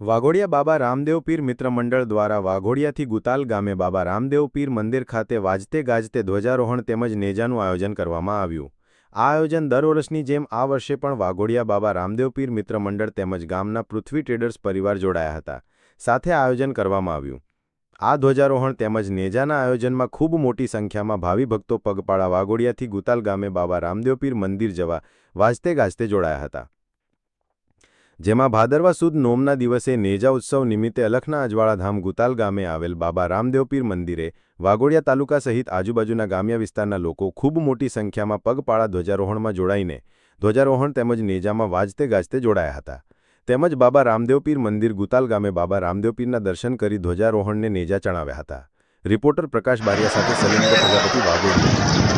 વાઘોડિયા બાબા રામદેવ પીર મિત્ર મંડળ દ્વારા વાઘોડિયાથી ગુતાલ ગામે બાબા રામદેવ પીર મંદિર ખાતે વાજતે ગાજતે ધ્વજારોહણ તેમજ નેજાનું આયોજન કરવામાં આવ્યું। આ આયોજન દર વર્ષની જેમ આ વર્ષે પણ વાઘોડિયા બાબા રામદેવ પીર મિત્ર મંડળ તેમજ ગામના પૃથ્વી ટ્રેડર્સ પરિવાર જોડાયા હતા, સાથે આયોજન કરવામાં આવ્યું। આ ધ્વજારોહણ તેમજ નેજાના આયોજનમાં ખૂબ મોટી સંખ્યામાં ભાવિ ભક્તો પગપાળા વાઘોડિયાથી ગુતાલ ગામે બાબા રામદેવ પીર મંદિર જવા વાજતે ગાજતે જોડાયા હતા, જેમાં ભાદરવા સુદ નોમના દિવસે નેજા ઉત્સવ નિમિત્તે અલખના અજવાળા ધામ ગુતાલ ગામે આવેલ બાબા રામદેવ પીર મંદિરે વાઘોડિયા તાલુકા સહિત આજુબાજુના ગામ્યા વિસ્તારના લોકો ખૂબ મોટી સંખ્યામાં પગપાળા ધ્વજારોહણમાં જોડાઈને ધ્વજારોહણ તેમજ નેજામાં વાજતે ગાજતે જોડાયા હતા, તેમજ બાબા રામદેવ પીર મંદિર ગુતાલ ગામે બાબા રામદેવ પીરના દર્શન કરી ધ્વજારોહણને નેજા ચણાવ્યા હતા। રિપોર્ટર પ્રકાશ બારિયા સાથે સલીમ પ્રજાપતિ, વાઘોડિયા।